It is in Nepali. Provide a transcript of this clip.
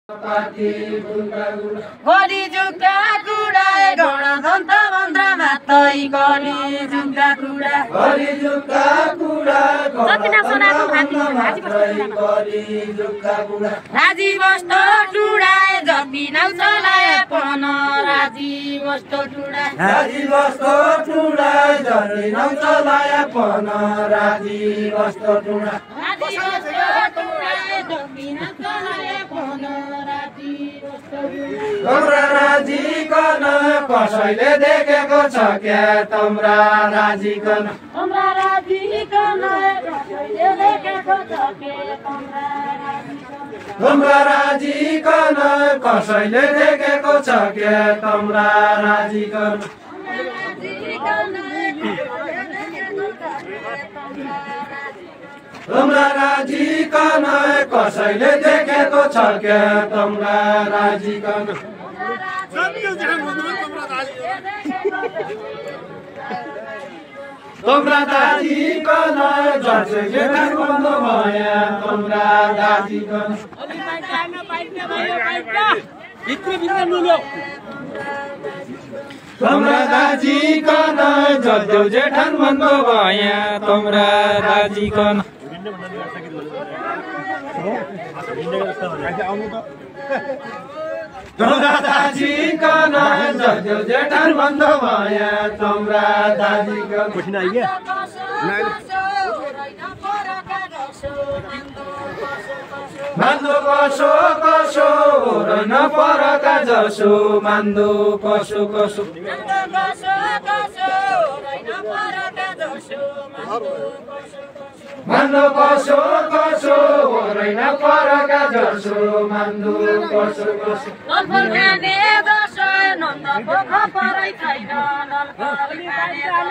गरी जुका कुडा गणतन्त्र मन्त्र मात्रै गरी जुका कुडा राजी वस्तो टुडाए जति नाउ चलाए पन राजी वस्तो टुडा राजी वस्तो टुडाए जति नाउ चलाए पन राजी वस्तो टुडा राजी वस्तो टुडाए जति नाउ चलाए पन राजी वस्तो तम्रा राजी कन कसैले देखेको छ क्या तम्रा राजी कन तम्रा राजी कन कसैले देखेको छ क्या तम्रा राजी कन कसैले देखेको छ क्या तम्रा राजी कन तम्रा राजी कन कसैले देखेको छ क्या तम्रा राजी कन तम्रा दाजी कन जसै जेठा बन्द भया तम्रा दाजी कन तम्रा दाजी कन जसै जेठा बन्द भया तम्रा दाजी कन तम्रा दाजी कन जसै जेठा बन्द भया तम्रा दाजी कन मान्दो कसो कसो रैन परका जसो मान्दो कसो कसो मान्दो कसो कसो रैन परका जसो मान्दो कसो कसो नन्द पोख परै छैन